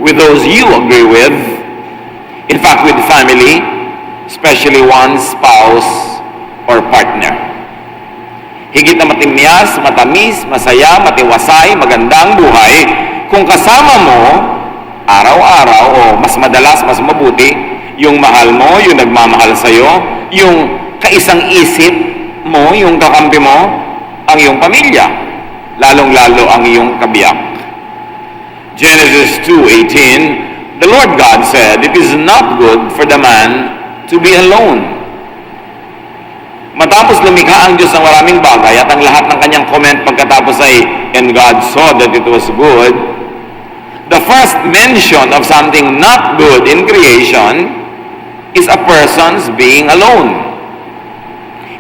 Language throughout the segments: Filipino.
with those you agree with, in fact with family, especially one's spouse or partner. Higit na matimyas, matamis, masaya, matiwasay, magandang buhay kung kasama mo araw-araw o mas madalas, mas mabuti yung mahal mo, yung nagmamahal sa'yo, yung kaisang isip mo, yung kakampi mo, ang iyong pamilya, lalong-lalo ang iyong kabiyak. Genesis 2:18, the Lord God said, "It is not good for the man to be alone." Matapos lumikha ang Diyos ng maraming bagay at ang lahat ng kanyang comment pagkatapos ay, "And God saw that it was good," the first mention of something not good in creation is a person's being alone.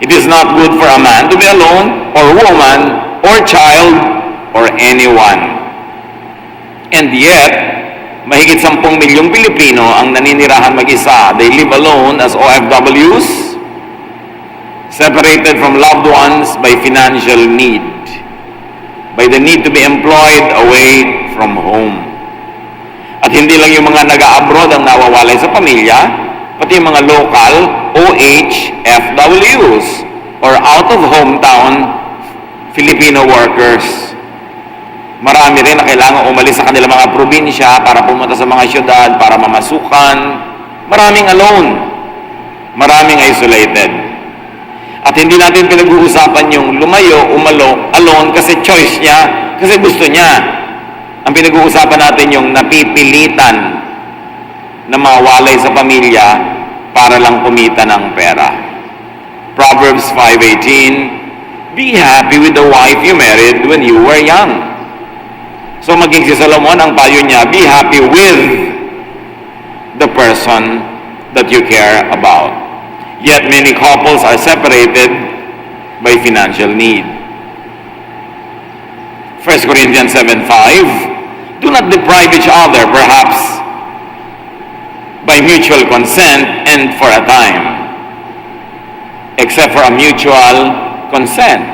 It is not good for a man to be alone, or woman, or child, or anyone. And yet, mahigit 10 milyong Pilipino ang naninirahan mag-isa. They live alone as OFWs, separated from loved ones by financial need, by the need to be employed away from home. At hindi lang yung mga nag-a-abroad ang nawawalay sa pamilya, pati yung mga local OHFWs or out of hometown Filipino workers. Marami rin na kailangan umalis sa kanilang mga probinsya para pumunta sa mga syudad, para mamasukan. Maraming alone. Maraming isolated. At hindi natin pinag-uusapan yung lumayo, alone kasi choice niya, kasi gusto niya. Ang pinag-uusapan natin yung napipilitan na mawalay sa pamilya para lang kumita ng pera. Proverbs 5:18, "Be happy with the wife you married when you were young." So maging si Solomon, ang payo niya, be happy with the person that you care about. Yet many couples are separated by financial need. 1 Corinthians 7:5, "Do not deprive each other, perhaps by mutual consent and for a time, except for a mutual consent."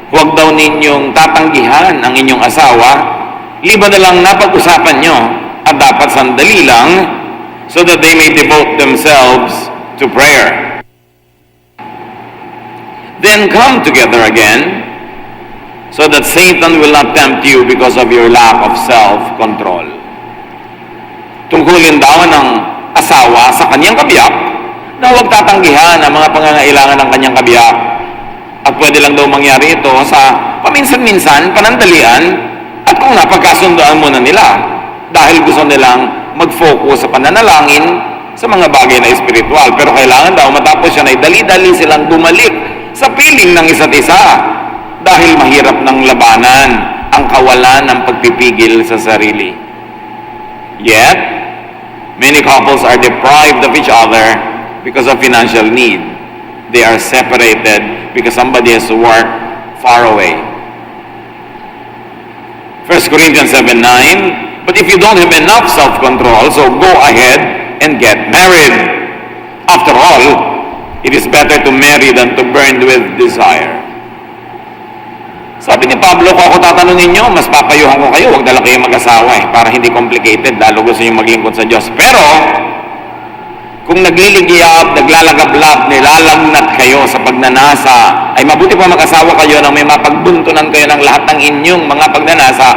Huwag daw ninyong tatanggihan ang inyong asawa, liban na lang napag-usapan nyo, at dapat sandali lang, so that they may devote themselves to prayer. Then come together again, so that Satan will not tempt you because of your lack of self-control. Tungkulin daw ng asawa sa kanyang kabiyak na huwag tatanggihan ang mga pangangailangan ng kanyang kabiyak. At pwede lang daw mangyari ito sa paminsan-minsan, panandalian, at kung napagkasundoan muna nila dahil gusto nilang mag-focus sa pananalangin sa mga bagay na espiritual. Pero kailangan daw matapos yan ay dali-dali silang bumalik sa piling ng isa't isa dahil mahirap ng labanan ang kawalan ng pagpipigil sa sarili. Yet, many couples are deprived of each other because of financial need. They are separated because somebody has to work far away. 1 Corinthians 7:9, "But if you don't have enough self-control, so go ahead and get married. After all, it is better to marry than to burn with desire." Sabi ni Pablo, kung ako tatanungin nyo, mas papayuhan ko kayo, huwag na lang kayo mag-asawa para hindi complicated, lalo gusto nyo maglingkod sa Diyos. Pero, kung nagliligiyab, naglalagablab, nilalagnat kayo sa pagnanasa, ay mabuti pa mag-asawa kayo nang may mapagbuntunan kayo ng lahat ng inyong mga pagnanasa,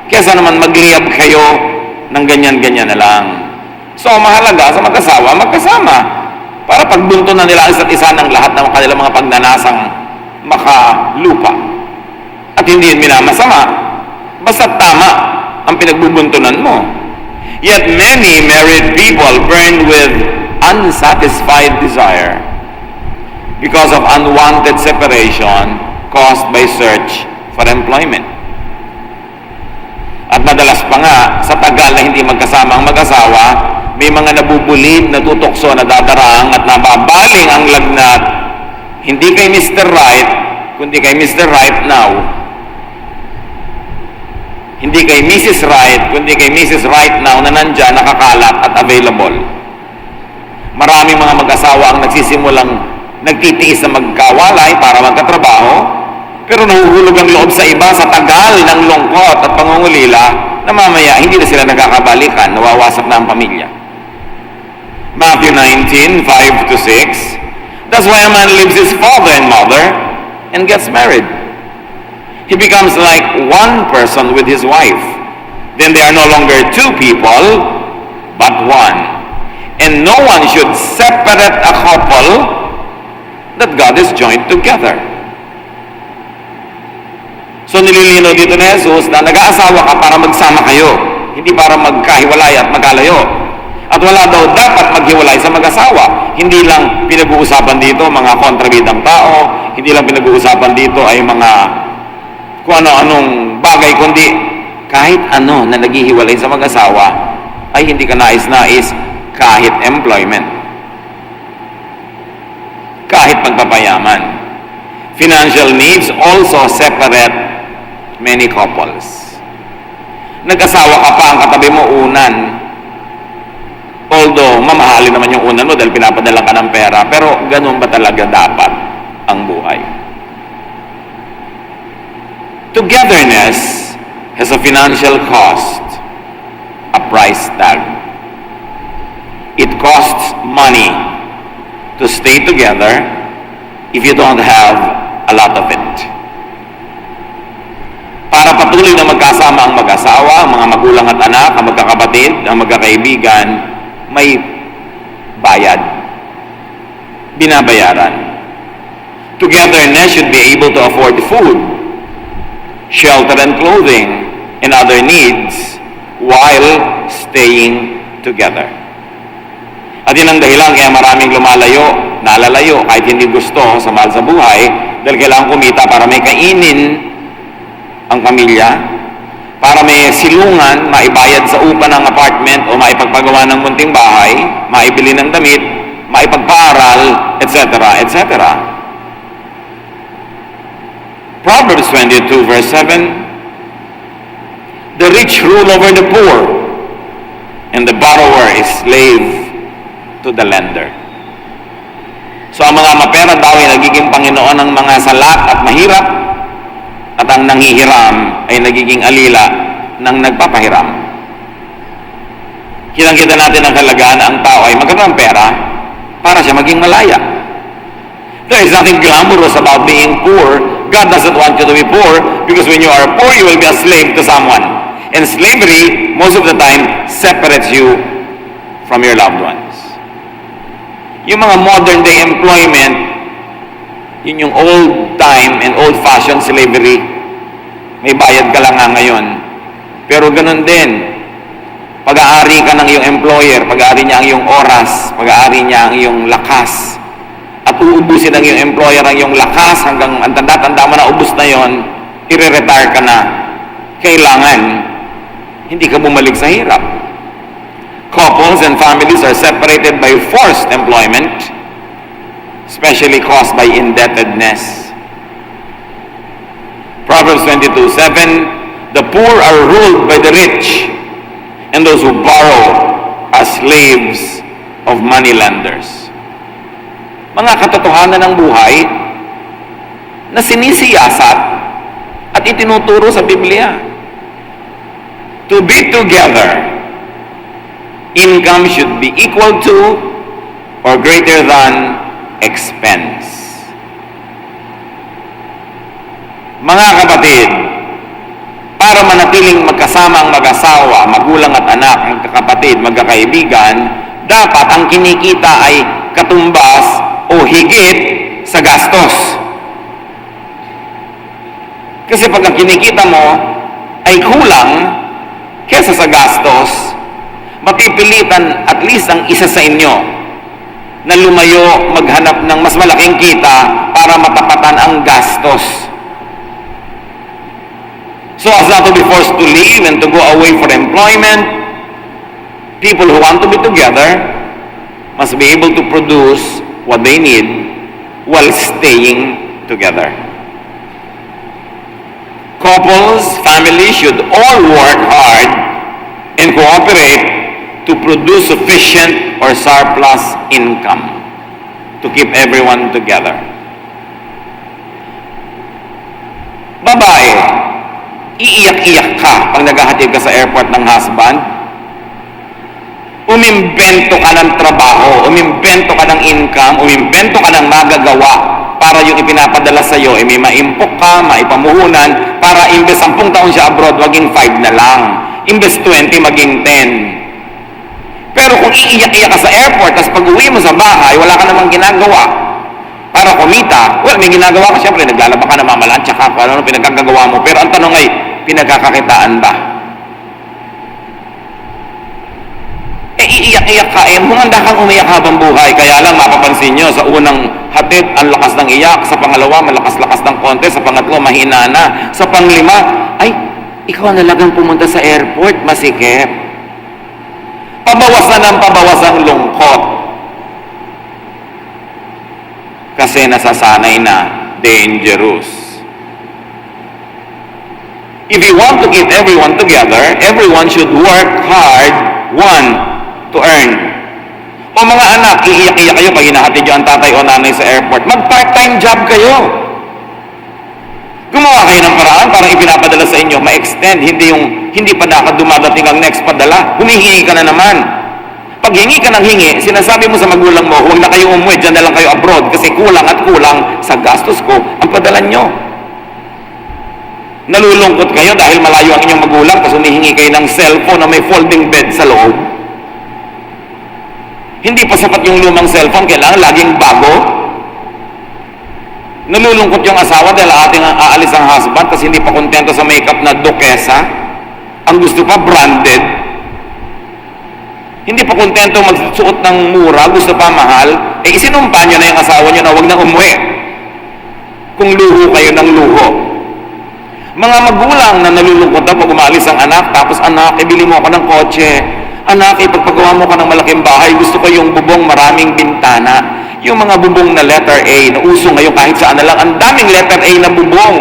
kesa naman magliyab kayo ng ganyan-ganyan na lang. So, mahalaga sa mag-asawa, magkasama, para pagbuntunan nila isa't isa ng lahat ng kanilang mga pagnanasang makalupa. At hindi yun minamasama, basta tama ang pinagbubuntunan mo. Yet many married people burn with unsatisfied desire because of unwanted separation caused by search for employment. At madalas pa nga, sa tagal na hindi magkasama ang mag-asawa, may mga nabubulid, natutokso, nadadarang at nababaling ang lagnat, hindi kay Mr. Right, kundi kay Mr. Right now. Hindi kay Mrs. Right, kundi kay Mrs. Right now na nandyan, nakakalat at available. Maraming mga mag-asawa ang nagsisimulang nagtitiis na magkawalay para magkatrabaho, Pero nahuhulog ang loob sa iba sa tagal ng lungkot at pangungulila na mamaya hindi na sila nagkakabalikan, nawawasak na ang pamilya. Matthew 19, 5 to 6. That's why a man leaves his father and mother and gets married. He becomes like one person with his wife. Then they are no longer two people, but one. And no one should separate a couple that God has joined together. So nililino dito ni Jesus na nag-aasawa ka para magsama kayo, hindi para magkahiwalay at magkalayo. At wala daw dapat maghiwalay sa mag-asawa. Hindi lang pinag-uusapan dito mga kontrabidang tao, hindi lang pinag-uusapan dito ay mga kung ano-anong bagay, kundi kahit ano na naghihiwalay sa mag-asawa ay hindi ka nais-nais, kahit employment, kahit pagpapayaman. Financial needs also separate many couples. Nag-asawa ka pa, ang katabi mo unan. Although, mamahalin naman yung unan mo dahil pinapadala ka ng pera, pero ganun ba talaga dapat ang buhay? Togetherness has a financial cost, a price tag. It costs money to stay together if you don't have a lot of it. Para patuloy na magkasama ang mag-asawa, ang mga magulang at anak, ang magkakapatid, ang magkakaibigan, may bayad, binabayaran. Togetherness should be able to afford food, shelter and clothing, and other needs while staying together. At yun ang dahilan kaya maraming lumalayo, nalalayo, kahit hindi gusto sa mahal sa buhay, dahil kailangan kumita para may kainin ang pamilya, para may silungan, maibayad sa upa ng apartment o maipagpagawa ng munting bahay, maibili ng damit, maipagpaaral, etc., etc. Proverbs 22 verse 7, the rich rule over the poor, and the borrower is slave to the lender. So ang mga mapera daw ay nagiging Panginoon ng mga salat at mahirap, at ang nanghihiram ay nagiging alila ng nagpapahiram. Kitang-kita natin ang kalagaan na ang tao ay magkaroon ng pera para siya maging malaya. There is nothing glamorous about being poor. God doesn't want you to be poor, because when you are poor, you will be a slave to someone. And slavery, most of the time, separates you from your loved ones. Yung mga modern day employment, yun yung old time and old fashioned slavery. May bayad ka lang nga ngayon. Pero ganun din, pag-aari ka ng iyong employer, pag-aari niya ang iyong oras, pag-aari niya ang iyong lakas, at uubusin ng iyong employer ang iyong lakas hanggang ang tanda-tanda mo na ubus na yon, i-retire ka na. Kailangan hindi ka bumalik sa hirap. Couples and families are separated by forced employment, especially caused by indebtedness. Proverbs 22:7, the poor are ruled by the rich, and those who borrow are slaves of moneylenders. Mga katotohanan ng buhay na sinisiyasat at itinuturo sa Biblia. To be together, income should be equal to or greater than expense. Mga kapatid, para manatiling magkasama ang mag-asawa, magulang at anak, magkakapatid, magkakaibigan, dapat ang kinikita ay katumbas o higit sa gastos. Kasi pag ang kinikita mo ay kulang kesa sa gastos, mapipilitan at least ang isa sa inyo na lumayo maghanap ng mas malaking kita para matapatan ang gastos. So as not to be forced to leave and to go away for employment, people who want to be together must be able to produce what they need while staying together. Couples, families should all work hard and cooperate to produce sufficient or surplus income to keep everyone together. Babae, iiyak-iyak ka pag naghahatid ka sa airport ng husband. Umimbento ka ng trabaho, umimbento ka ng income, umimbento ka ng magagawa para yung ipinapadala sa'yo, may maimpok ka, maipamuhunan, para imbes 10 taon siya abroad, maging 5 na lang. Imbes 20, maging 10. Pero kung iiyak-iyak ka sa airport, tapos pag uwi mo sa bahay, wala ka namang ginagawa para kumita, well, may ginagawa ka, syempre, naglalaba ka, namamalansya ka, ano pinagkagagawa mo. Pero ang tanong ay, pinagkakakitaan ba? Iiyak-iyak ka, handa kang umiyak habang buhay. Kaya lang, mapapansin nyo, sa unang hatid, ang lakas ng iyak. Sa pangalawa, malakas-lakas ng konti. Sa pangatlo, mahina na. Sa panglima, ay, ikaw na lang pumunta sa airport, masikip. Pabawasan ng pabawas ang lungkot. Kasi nasasanay na, dangerous. If you want to keep everyone together, everyone should work hard, one, to earn. O mga anak, iiyak-iyak kayo pag hinahatid yung tatay o nanay sa airport. Mag-part-time job kayo. Gumawa kayo ng paraan para ipinapadala sa inyo, ma-extend, hindi pa dumadating ang next padala. Humihingi ka na naman. Pag hingi ka ng hingi, sinasabi mo sa magulang mo, huwag na kayo umuwi, dyan na lang kayo abroad kasi kulang at kulang sa gastos ko ang padala nyo. Nalulungkot kayo dahil malayo ang inyong magulang tapos humihingi kayo ng cellphone na may folding bed sa loob. Hindi pa sapat yung lumang cellphone, kailangan laging bago. Nalulungkot yung asawa dahil ating aalis ang husband kasi hindi pa kontento sa makeup na Duquesa. Ang gusto pa, branded. Hindi pa kontento magsuot ng mura, gusto pa mahal. Isinumpa nyo na yung asawa nyo na huwag na umuwi kung luho kayo ng luho. Mga magulang na nalulungkot na pag umalis ang anak, tapos anak, ibili mo ako ng kotse. Anak, ipagpagawa mo ka ng malaking bahay, gusto ko yung bubong maraming bintana. Yung mga bubong na letter A, na uso ngayon kahit saan na lang, ang daming letter A na bubong.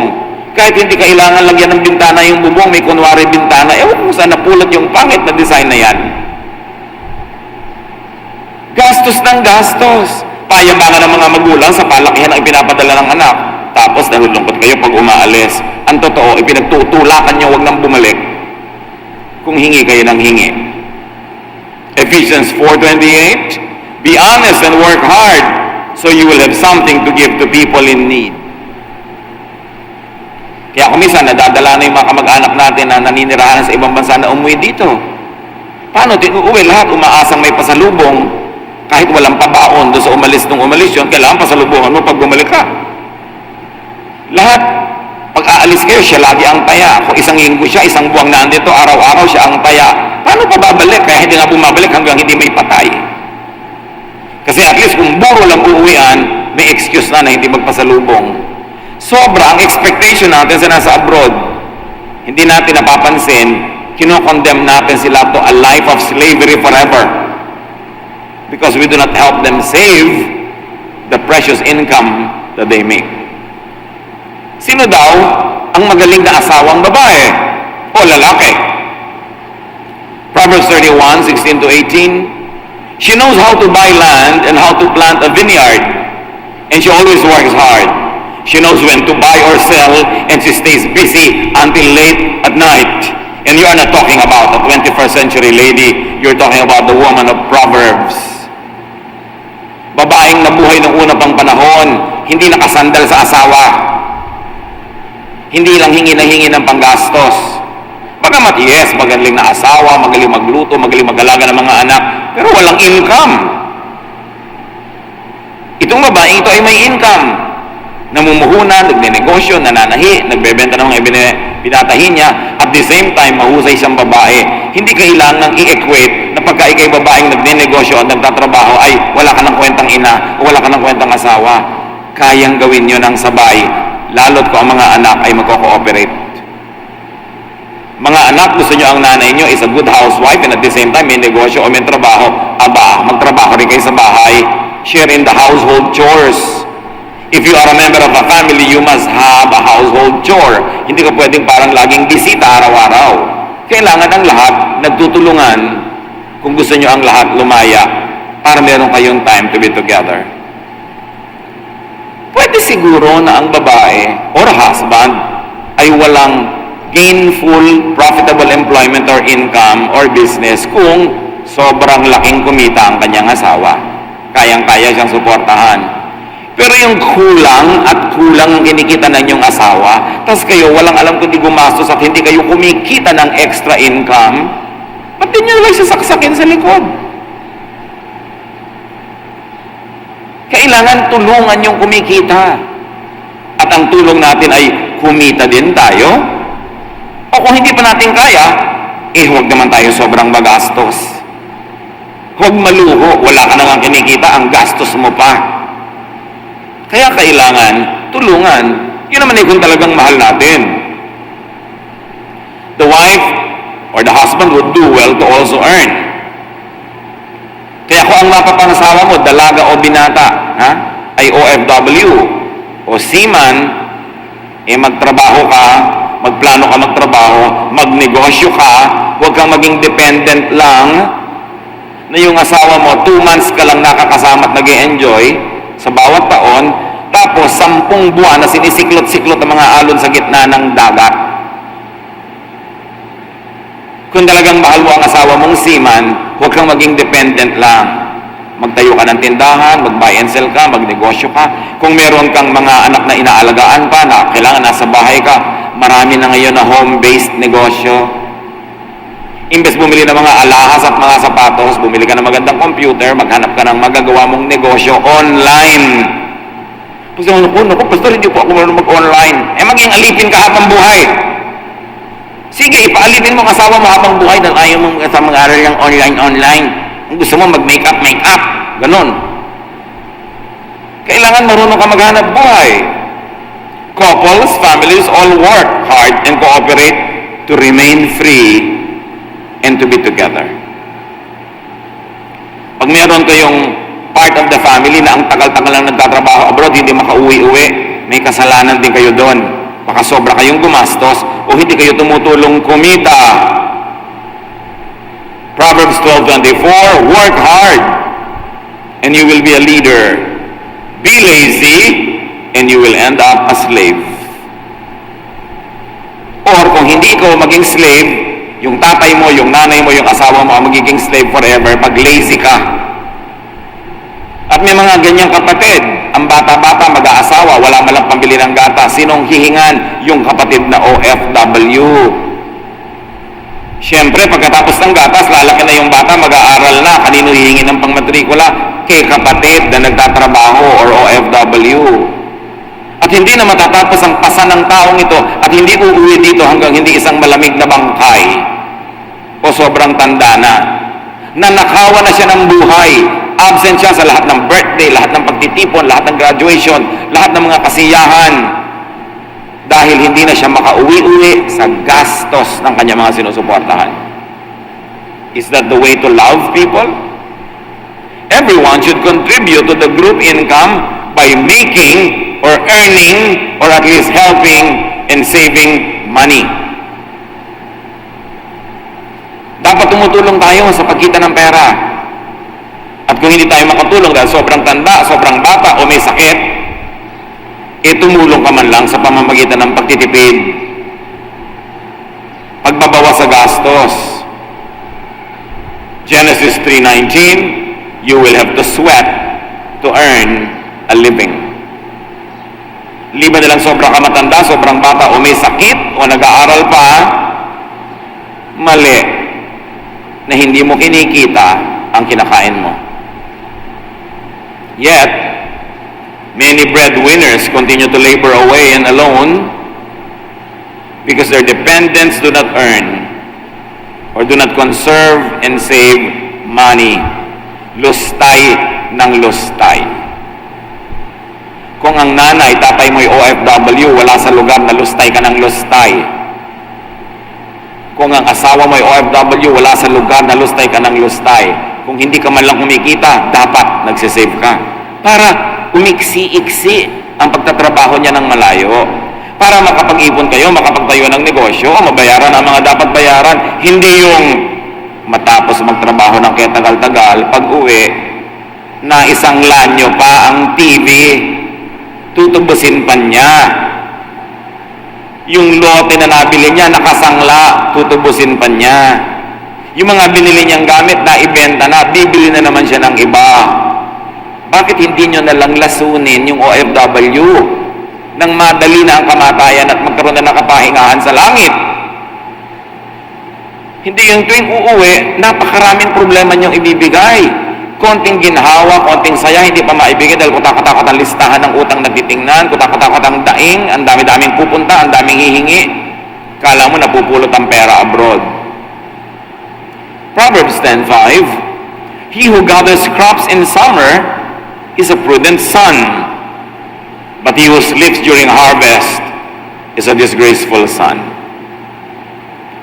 Kahit hindi kailangan lagyan ng bintana yung bubong, may kunwari bintana, ewan kung saan napulot yung pangit na design na yan. Gastos ng gastos. Payabangan ng mga magulang sa palakihan ang ipinapadala ng anak. Tapos nalulungkot kayo pag umaalis. Ang totoo, ipinagtutulakan nyo, wag nang bumalik. Kung hingi kayo ng hingi. Ephesians 4:28, be honest and work hard so you will have something to give to people in need. Kaya kung minsan nadadala na yung mga kamag-anak natin na naninirahan sa ibang bansa na umuwi dito. Paano? Uuwi lahat, umaasang may pasalubong. Kahit walang pabaon doon sa umalis nung umalis yun, kailangan pasalubungan mo pag bumalik ka. Lahat, pag aalis kayo, siya lagi ang taya. Kung isang linggo siya, isang buwang nandito, araw-araw siya ang taya. Paano pa babalik? Kaya hindi nga bumabalik hanggang hindi may patay. Kasi at least kung buro lang uuwian, may excuse na hindi magpasalubong. Sobra ang expectation natin sa nasa abroad. Hindi natin napapansin, kinokondemn natin sila to a life of slavery forever. Because we do not help them save the precious income that they make. Sino daw ang magaling na asawang babae o lalaki? Proverbs 31:16-18. She knows how to buy land and how to plant a vineyard, and she always works hard. She knows when to buy or sell, and she stays busy until late at night. And you are not talking about a 21st century lady, you're talking about the woman of Proverbs. Babaeng nabuhay ng una pang panahon, hindi nakasandal sa asawa. Hindi lang hingi na hingi ng panggastos. Bagamat yes, magaling na asawa, magaling magluto, magaling mag-alaga ng mga anak, pero walang income. Itong babae, ito ay may income. Namumuhunan, nagnenegosyo, nananahi, nagbebenta ng mga pinatahi niya, at the same time, mahusay siyang babae. Hindi kailangang i-equate na pagka ikay babaeng nagnenegosyo at nagtatrabaho ay wala ka ng kwentang ina o wala ka ng kwentang asawa. Kayang gawin nyo ng sabay, lalo't kung ang mga anak ay magko-cooperate. Mga anak, gusto nyo ang nanay nyo is a good housewife and at the same time may negosyo o may trabaho. Aba, magtrabaho rin kayo sa bahay. Share in the household chores. If you are a member of a family, you must have a household chore. Hindi ka pwedeng parang laging bisita araw-araw. Kailangan ang lahat nagtutulungan kung gusto nyo ang lahat lumaya para meron kayong time to be together. Pwede siguro na ang babae or husband ay walang gainful, profitable employment or income or business kung sobrang laking kumita ang kanyang asawa. Kayang-kaya siyang suportahan. Pero yung kulang at kulang ang kinikita ng inyong asawa, tapos kayo walang alam kundi gumastos at hindi kayo kumikita ng extra income, ba't din nyo lang sasaksakin sa likod? Kailangan tulungan yung kumikita. At ang tulong natin ay kumita din tayo. O kung hindi pa natin kaya, huwag naman tayo sobrang magastos. Huwag maluho, wala ka nang kinikita, ang gastos mo pa. Kaya kailangan tulungan. Yun naman kung talagang mahal natin. The wife or the husband would do well to also earn. Kaya kung ang mapapangasawa mo, dalaga o binata, ay OFW o seaman, magtrabaho ka, magplano ka magtrabaho, magnegosyo ka, huwag kang maging dependent lang na yung asawa mo, 2 months ka lang nakakasama at nag-e-enjoy sa bawat taon, tapos 10 buwan na sinisiklot-siklot ang mga alon sa gitna ng dagat. Kung talagang mahal mo ang asawa mong seaman, huwag kang maging dependent lang. Magtayo ka ng tindahan, mag-buy and sell ka, magnegosyo ka. Kung meron kang mga anak na inaalagaan pa, na kailangan nasa bahay ka, marami na ngayon na home-based negosyo. Imbes bumili ng mga alahas at mga sapatos, bumili ka ng magandang computer, maghanap ka ng magagawa mong negosyo online. Pastor, Pastor, hindi po ako marunong mag-online. Maging alipin ka habang buhay. Sige, ipaalipin mo ang asawa mo habang buhay dahil ayaw mong sa mag-aral ng online. Kung gusto mo mag-makeup, ganon. Kailangan marunong ka maghanap buhay. Couples, families, all work hard and cooperate to remain free and to be together. Pag meron kayong part of the family na ang tagal-tagal lang nagtatrabaho abroad, hindi makauwi-uwi, may kasalanan din kayo doon. Baka sobra kayong gumastos o hindi kayo tumutulong kumita. Proverbs 12:24, work hard and you will be a leader. Be lazy and you will end up a slave. Or kung hindi ikaw maging slave, yung tatay mo, yung nanay mo, yung asawa mo ang magiging slave forever pag lazy ka. At may mga ganyang kapatid, ang bata-bata mag-aasawa, wala malang pambili ng gata. Sinong hihingan? Yung kapatid na OFW. Siyempre, pagkatapos ng gatas, lalaki na yung bata, mag-aaral na. Kanino hihingin ng pangmatrikula? Kay kapatid na nagtatrabaho or OFW. At hindi na matatapos ang pasan ng taong ito at hindi uuwi dito hanggang hindi isang malamig na bangkay o sobrang tanda na. Nanakawan na siya ng buhay. Absent siya sa lahat ng birthday, lahat ng pagtitipon, lahat ng graduation, lahat ng mga kasiyahan. Dahil hindi na siya makauwi-uwi sa gastos ng kanyang mga sinusuportahan. Is that the way to love people? Everyone should contribute to the group income by making or earning or at least helping and saving money. Dapat tumutulong tayo sa pagkita ng pera. At kung hindi tayo makatulong dahil sobrang tanda, sobrang bata o may sakit, tumulong ka man lang sa pamamagitan ng pagtitipid. Pagbabawas sa gastos. Genesis 3:19, you will have to sweat to earn a living. Liban nilang sobrang kamatanda, sobrang bata o may sakit o nag-aaral pa, mali na hindi mo kinikita ang kinakain mo. Yet, many breadwinners continue to labor away and alone because their dependents do not earn or do not conserve and save money. Lustay ng lustay. Kung ang nanay, tatay mo'y OFW, wala sa lugar na lustay ka ng lustay. Kung ang asawa mo'y OFW, wala sa lugar na lustay ka ng lustay. Kung hindi ka man lang kumikita, dapat nagsisave ka. Para umiksi-iksi ang pagtatrabaho niya ng malayo. Para makapag-ipon kayo, makapagtayo ng negosyo, o mabayaran ang mga dapat bayaran. Hindi yung matapos magtrabaho ng kaya tagal-tagal, pag-uwi, na isang lanyo pa ang TV, tutubusin pa niya. Yung lote na nabili niya, nakasangla, tutubusin pa niya. Yung mga binili niyang gamit na ibenta na, bibili na naman siya ng iba. Bakit hindi nyo nalang lasunin yung OFW nang madali na ang kamatayan at magkaroon na ng kapahingahan sa langit? Hindi yung tuwing uuwi, napakaraming problema niyong ibibigay. Konting ginhawa, konting saya, hindi pa maibigay dahil kutakot-takot ang listahan ng utang na titingnan, kutakot-takot ang daing, ang dami-daming pupunta, ang daming hihingi. Kala mo napupulot ang pera abroad. Proverbs 10:5, he who gathers crops in summer is a prudent son, but he who sleeps during harvest is a disgraceful son.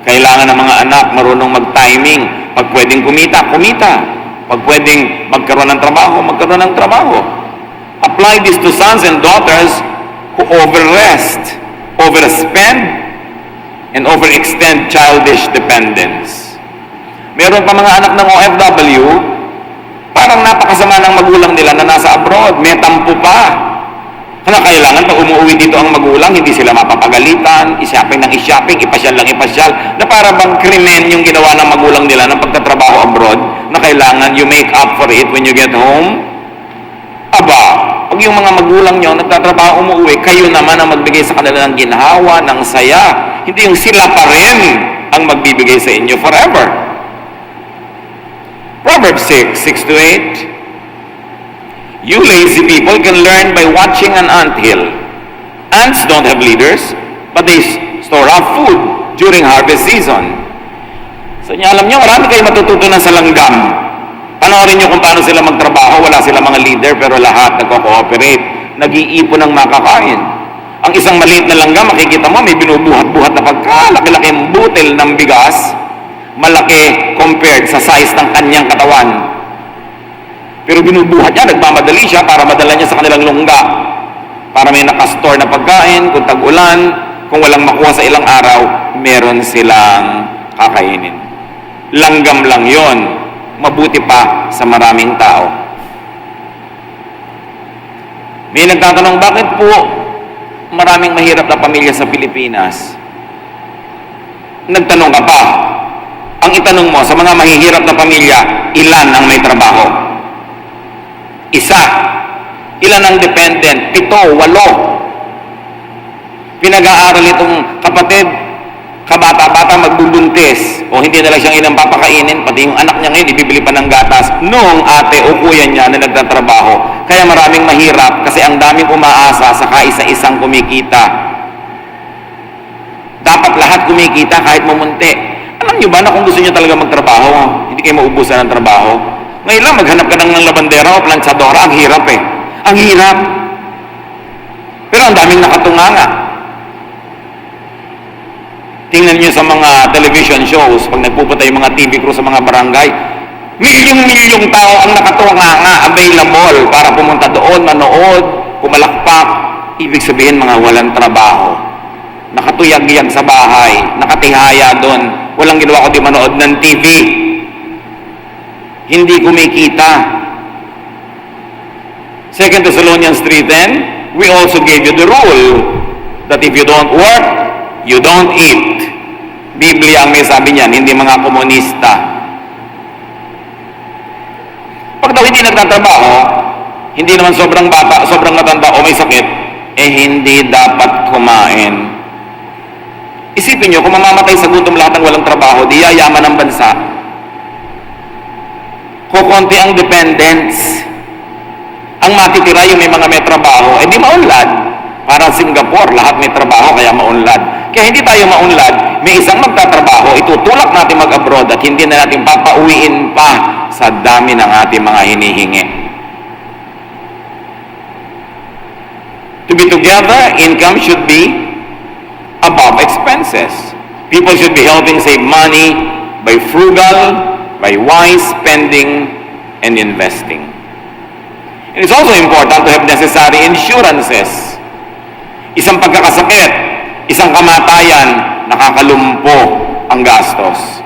Kailangan ng mga anak marunong mag-timing. Pag pwedeng kumita, kumita. Pag pwedeng magkaroon ng trabaho, magkaroon ng trabaho. Apply this to sons and daughters who overrest, overspend, and overextend childish dependence. Meron pa mga anak ng OFW, parang napakasama ng magulang nila na nasa abroad, may tampo pa. Kaya kailangan pag umuwi dito ang magulang, hindi sila mapapagalitan, i-shopping ng i-shopping, ipasyal lang ipasyal, na para bang krimen yung ginawa ng magulang nila ng pagtatrabaho abroad, na kailangan you make up for it when you get home. Aba, pag yung mga magulang nyo nagtatrabaho umuwi, kayo naman ang magbigay sa kanila ng ginhawa, ng saya. Hindi yung sila pa rin ang magbibigay sa inyo forever. Proverbs 6:6-8, you lazy people can learn by watching an anthill. Ants don't have leaders, but they store up food during harvest season. So alam nyo, marami kayo matututunan sa langgam. Panoorin nyo kung paano sila magtrabaho. Wala sila mga leader, pero lahat nagko-cooperate. Nag-iipon ng makakain. Ang isang maliit na langgam, makikita mo, may binubuhat-buhat na pagkalaki-laking butil ng bigas, malaki compared sa size ng kanyang katawan. Pero binubuhat niya, nagmamadali siya para madala niya sa kanilang lungga. Para may nakastore na pagkain, kung tag-ulan, kung walang makuha sa ilang araw, meron silang kakainin. Langgam lang yon, mabuti pa sa maraming tao. May nagtatanong, bakit po maraming mahirap na pamilya sa Pilipinas? Nagtanong ka pa. Ang itanong mo, sa mga mahihirap na pamilya, ilan ang may trabaho? Isa. Ilan ang dependent? 7, 8. Pinag-aaral itong kapatid, kabata-bata magbubuntis, o hindi na lang siyang inang papakainin, pati yung anak niya ngayon, ibibili pa ng gatas, noong ate o kuya niya na nagtatrabaho. Kaya maraming mahirap kasi ang daming umaasa sa kaisa-isang kumikita. Dapat lahat kumikita kahit mumunti. Alam niyo ba na kung gusto niyo talaga magtrabaho, hindi kayo maubusan ng trabaho? Ngayon lang, maghanap ka ng labandera o planchadora, ang hirap eh. Ang hirap. Pero ang daming nakatunganga. Tingnan niyo sa mga television shows, pag nagpupunta yung mga TV crew sa mga barangay, milyong-milyong tao ang nakatunganga, available para pumunta doon, manood, pumalakpak. Ibig sabihin mga walang trabaho. Nakatuyag-yag sa bahay, nakatihaya doon, walang ginawa kundi manood ng TV. Hindi kumikita. 2 Thessalonians 3:10, we also gave you the rule that if you don't work, you don't eat. Biblia ang may sabi niyan, hindi mga komunista. Pag daw hindi nagtatrabaho, hindi naman sobrang bata, sobrang matanda o may sakit, hindi dapat kumain. Isipin nyo, kung mamamatay sa gutom lahat ng walang trabaho, di yayaman ang bansa. Kukunti ang dependents. Ang matitira yung may mga may trabaho, di maunlad. Para Singapore, lahat may trabaho, kaya maunlad. Kaya hindi tayo maunlad, may isang magtatrabaho, itutulak natin mag-abroad at hindi na natin papauwiin pa sa dami ng ating mga hinihingi. To be together, income should be above expenses. People should be helping save money by frugal, by wise spending and investing. And it's also important to have necessary insurances. Isang pagkakasakit, isang kamatayan, nakakalumpo ang gastos.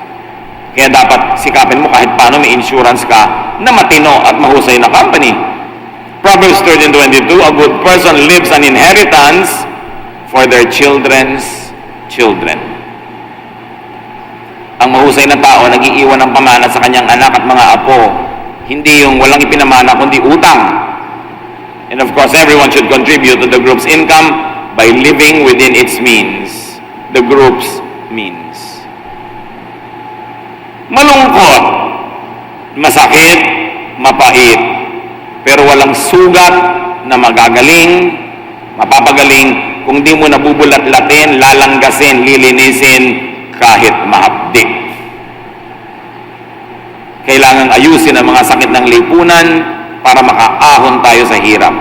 Kaya dapat sikapin mo kahit paano may insurance ka na matino at mahusay na company. Proverbs 13:22, a good person leaves an inheritance for their children's children. Ang mahusay na tao, nag-iiwan ng pamana sa kanyang anak at mga apo. Hindi yung walang ipinamana, kundi utang. And of course, everyone should contribute to the group's income by living within its means. The group's means. Malungkot, masakit, mapait, pero walang sugat na magagaling, mapapagaling kung di mo nabubulat-latin, lalanggasin, lilinisin kahit mahapdi. Kailangang ayusin ang mga sakit ng lipunan para makaahon tayo sa hirap.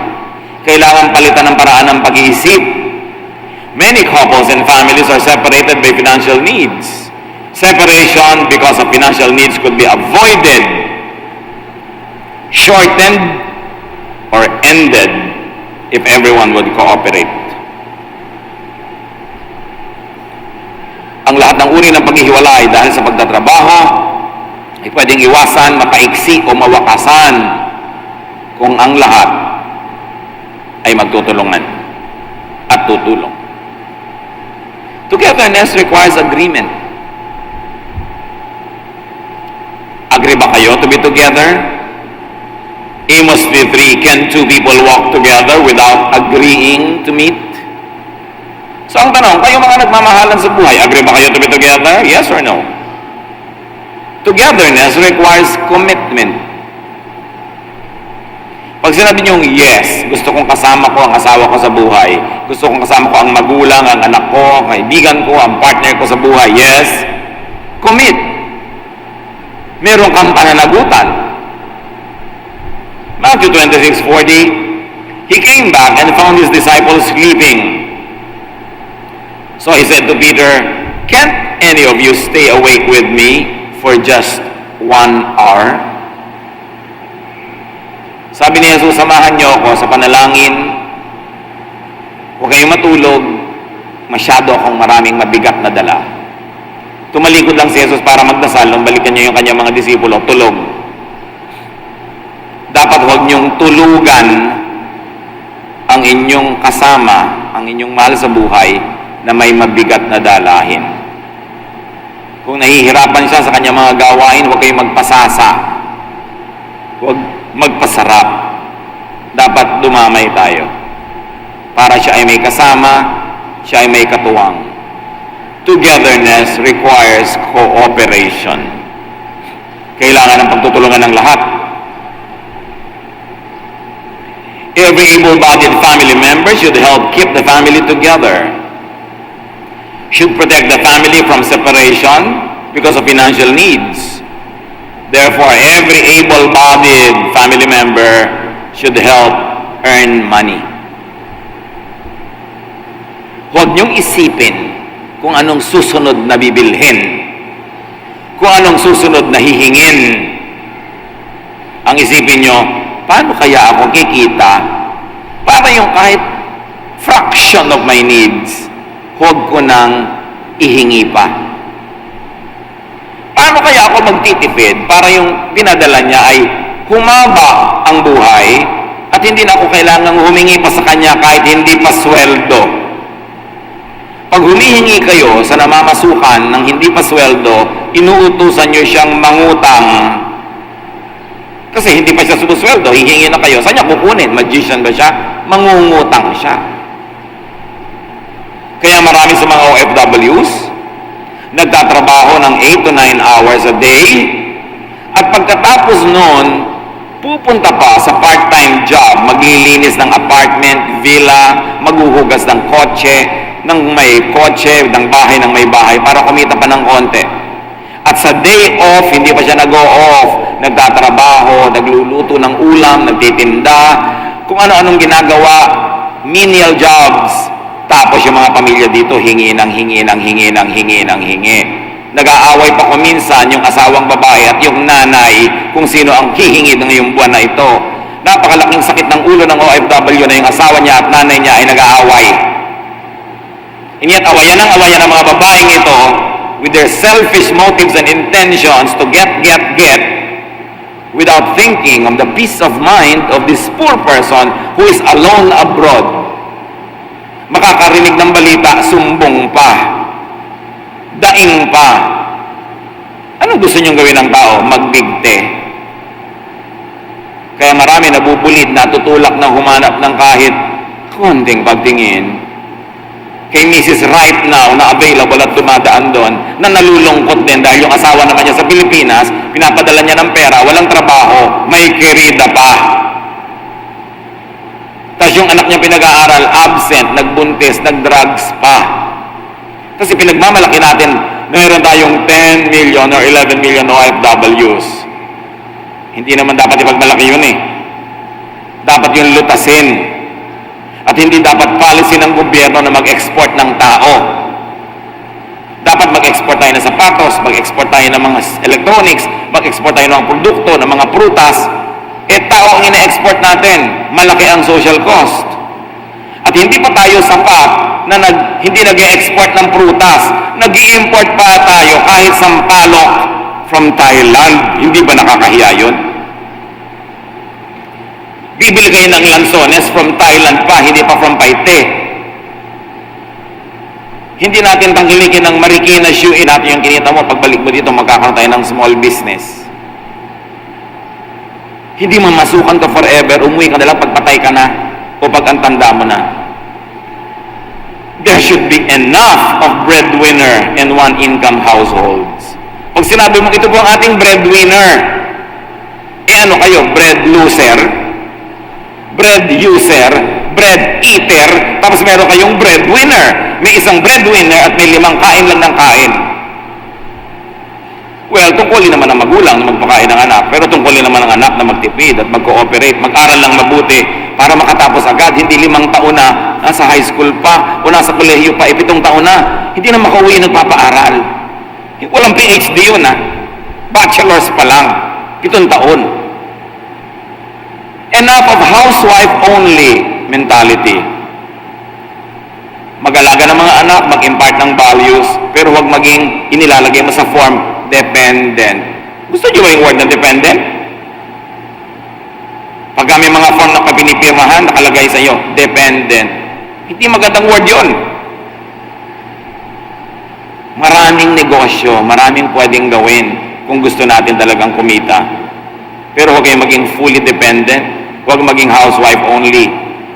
Kailangan palitan ng paraan ng pag-iisip. Many couples and families are separated by financial needs. Separation because of financial needs could be avoided, shortened, or ended if everyone would cooperate. Ang lahat ng uri ng paghihiwalay dahil sa pagtatrabaho ay pwedeng iwasan, mapaiksi o mawakasan kung ang lahat ay magtutulungan at tutulong. Togetherness requires agreement. Agree ba kayo to be together? Amos 3:3, can two people walk together without agreeing to meet? So ang tanong, kayo mga nagmamahalan sa buhay, agree ba kayo to be together? Yes or no? Togetherness requires commitment. Pag sinabi niyong yes, gusto kong kasama ko ang asawa ko sa buhay, gusto kong kasama ko ang magulang, ang anak ko, ang kaibigan ko, ang partner ko sa buhay, yes, commit. Meron kang pananagutan. Matthew 26:40, he came back and found his disciples sleeping. So he said to Peter, can't any of you stay awake with me for just 1 hour? Sabi ni Jesus, samahan niyo ako sa panalangin. Huwag kayong matulog. Masyado akong maraming mabigat na dala. Tumalikod lang si Jesus para magdasal nung balikan niyo yung kanyang mga disipulo, tulog. Dapat huwag niyong tulugan ang inyong kasama, ang inyong mahal sa buhay na may mabigat na dalahin. Kung nahihirapan siya sa kanyang mga gawain, huwag kayong magpasasa. Huwag magpasarap. Dapat dumamay tayo. Para siya ay may kasama, siya ay may katuwang. Togetherness requires cooperation. Kailangan ng pagtutulungan ng lahat. Every able-bodied family member should help keep the family together. Should protect the family from separation because of financial needs. Therefore, every able-bodied family member should help earn money. Huwag niyong isipin kung anong susunod na bibilhin, kung anong susunod na hihingin. Ang isipin niyo, paano kaya ako kikita para yung kahit fraction of my needs, huwag ko nang ihingi pa. Paano kaya ako magtitipid para yung pinadala niya ay humaba ang buhay at hindi na ako kailangang humingi pa sa kanya kahit hindi pa sweldo? Pag humihingi kayo sa namamasukan ng hindi pa sweldo, inuutusan niyo siyang mangutang. Kasi hindi pa siya sumusweldo, hihingi na kayo. Saan niya kukunin? Magician ba siya? Mangungutang siya. Kaya marami sa mga OFWs, nagtatrabaho ng 8 to 9 hours a day, at pagkatapos noon, pupunta pa sa part-time job, maglilinis ng apartment, villa, maghuhugas ng kotse, ng may kotse, ng bahay ng may bahay, para kumita pa ng konti. At sa day off, hindi pa siya nag-o-off, nagtatrabaho, nagluluto ng ulam, nagtitinda, kung ano-anong ginagawa, menial jobs. Tapos yung mga pamilya dito, hingi ng hingi ng hingi ng hingi ng hingi. Nag-aaway pa kuminsan yung asawang babae at yung nanay kung sino ang hihingi ng ngayong buwan na ito. Napakalaking sakit ng ulo ng OFW na yung asawa niya at nanay niya ay nag-aaway. Iniyat awayan ng mga babaeng ito with their selfish motives and intentions to get, without thinking of the peace of mind of this poor person who is alone abroad. Makakarinig ng balita, sumbong pa. daing pa. Anong gusto niyong gawin ng tao? Magbigte. Kaya marami nabubulid, natutulak na humanap ng kahit konting pagtingin. Kay Mrs. Right now, na available at dumadaan doon, na nalulungkot din dahil yung asawa naman niya sa Pilipinas, pinapadala niya ng pera, walang trabaho, may kirida pa. Tapos yung anak niya pinag-aaral, absent, nagbuntis, nagdrugs pa. Tapos pinagmamalaki natin, mayroon tayong 10 million or 11 million OFWs. Hindi naman dapat ipagmalaki yun eh. Dapat yung lutasin. At hindi dapat policy ng gobyerno na mag-export ng tao. Dapat mag-export tayo ng sapatos, mag-export tayo ng mga electronics, mag-export tayo ng mga produkto, ng mga prutas. Tao ang ina-export natin. Malaki ang social cost. At hindi pa tayo sapat na hindi nag-export ng prutas. Nag-i-import pa tayo kahit sampalok from Thailand. Hindi ba nakakahiya yun? Bibili kayo ng lansones from Thailand pa, hindi pa from Paite. Hindi natin tangkilikin ng Marikina shoe natin yung kinita mo. Pagbalik mo dito, magkakaroon tayo ng small business. Hindi mamasukan ka forever, umuwi ka na lang pagpatay ka na o pag antanda mo na. There should be enough of breadwinner in one income households. Pag sinabi mo, ito po ang ating breadwinner, ano kayo? Bread loser? Bread user? Bread eater? Tapos meron kayong breadwinner. May isang breadwinner at may 5 kain lang ng kain. Well, tungkulin naman ng magulang na magpakain ng anak, pero tungkulin naman ng anak na magtipid at mag-cooperate, mag-aral lang mabuti para makatapos agad. Hindi 5 taon na, nasa high school pa, o nasa kolehiyo pa, 7 taon na, hindi na makauwi nagpapaaral. Walang PhD yun ha. Bachelor's pa lang. 7 taon. Enough of housewife only mentality. Mag-alaga ng mga anak, mag-impart ng values, pero huwag maging inilalagay mo sa form dependent. Gusto niyo ba yung word na dependent? Pagka may mga form na pinipirmahan, nakalagay sa iyo, dependent. Hindi magandang word yun. Maraming negosyo, maraming pwedeng gawin kung gusto natin talagang kumita. Pero huwag kayong maging fully dependent, huwag maging housewife only.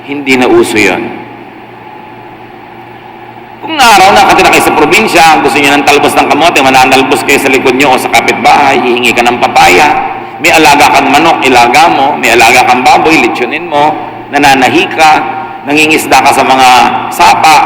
Hindi na uso yun. Kung araw nakatira kayo sa probinsya, gusto niyo ng talbos ng kamote, mananalbos kayo sa likod niyo o sa kapitbahay, hihingi ka ng papaya, may alaga kang manok, ilaga mo, may alaga kang baboy, litsunin mo, nananahi ka, nangingisda ka sa mga sapa,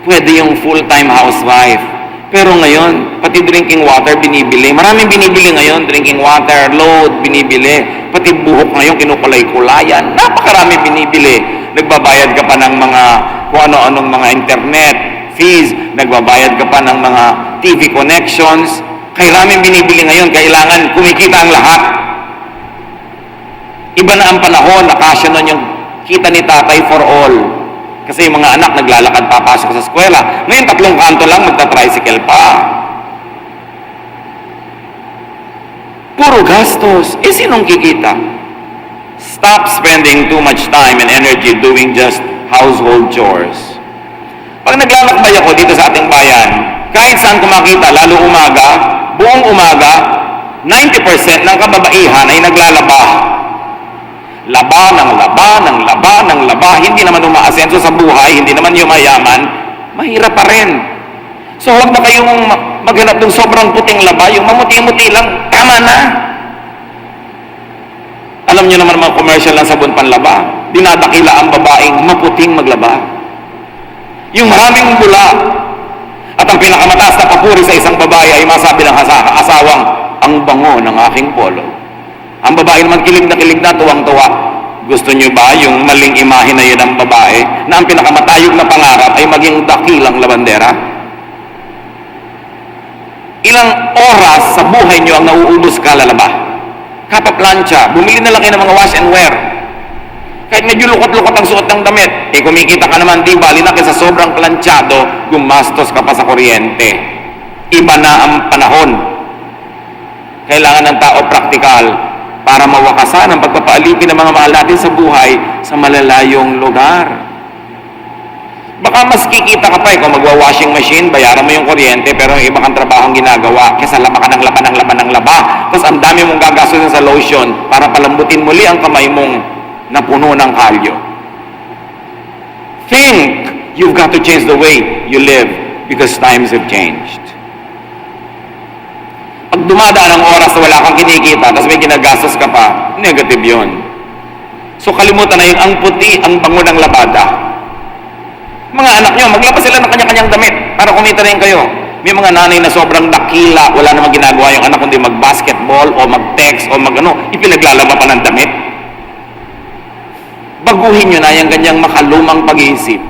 pwede yung full-time housewife. Pero ngayon, pati drinking water binibili. Maraming binibili ngayon, drinking water, load, binibili. Pati buhok ngayon, kinukulay-kulayan. Napakarami binibili. Nagbabayad ka pa ng mga kung ano-anong mga internet fees, nagbabayad ka pa ng mga TV connections. Kaya raming binibili ngayon, kailangan kumikita ang lahat. Iba na ang panahon, nakasya nun yung kita ni tatay for all. Kasi yung mga anak naglalakad papasok sa eskwela. Ngayon 3 kanto lang, magta-tricycle pa. Puro gastos. Sinong kikita? Stop spending too much time and energy doing just household chores. Pag naglalakbay ako dito sa ating bayan, kahit saan kumakita, lalo umaga, buong umaga, 90% ng kababaihan ay naglalaba. Laba ng laba, ng laba, ng laba. Hindi naman umaasenso sa buhay, hindi naman yumayaman, mahirap pa rin. So huwag na kayong maghanap ng sobrang puting laba, yung mamuti-muti lang, tama na. Alam niyo naman mga commercial ng sabon panlaba, dinadakila ang babaeng maputing maglaba. Yung maraming bula, at ang pinakamataas na papuri sa isang babae ay masabi ng asawang, ang bango ng aking polo. Ang babae naman kilig na tuwang-tuwa. Gusto niyo ba yung maling imahe na yun ng babae na ang pinakamatayog na pangarap ay maging dakilang labandera? Ilang oras sa buhay niyo ang nauubos kalalaba? Kapaplansya, bumili na lang kayo ng mga wash and wear. Kahit medyo lukot-lukot ang suot ng damit, kumikita ka naman, di bali na kaysa sobrang planchado, gumastos ka pa sa kuryente. Iba na ang panahon. Kailangan ng tao praktikal para mawakasan ang pagpapaalipin ng mga mahal natin sa buhay sa malalayong lugar. Baka mas kikita ka pa kung magwa-washing machine, bayaran mo yung kuryente, pero yung iba kang trabahong ginagawa, kesa laba ka ng laba ng laba ng laba. Tapos ang dami mong gagastusin sa lotion para palambutin muli ang kamay mong napuno ng kalyo. Think you've got to change the way you live because times have changed. Pag dumadaan ang oras na wala kang kinikita, tapos may ginagastos ka pa, negative yun. So kalimutan na yung ang puti, ang bango ng labada. Mga anak nyo, maglabas sila ng kanya-kanyang damit para kumita rin kayo. May mga nanay na sobrang dakila, wala namang ginagawa yung anak kundi mag-basketball o mag-text o ipinaglalaba pa ng damit. Baguhin nyo na yung ganyang makalumang pag-iisip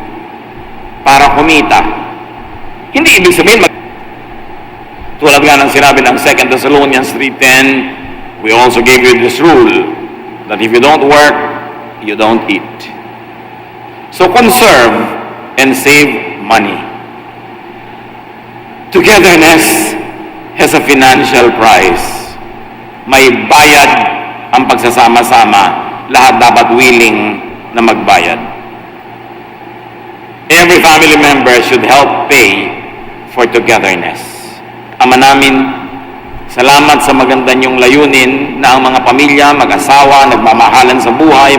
para kumita. Hindi ibig sabihin, tulad nga ng sinabi ng 2 Thessalonians 3:10, we also gave you this rule, that if you don't work, you don't eat. So conserve and save money. Togetherness has a financial price. May bayad ang pagsasama-sama. Lahat dapat willing na magbayad. Every family member should help pay for togetherness. Ama namin, salamat sa maganda niyong layunin na ang mga pamilya, mag-asawa, nagmamahalan sa buhay,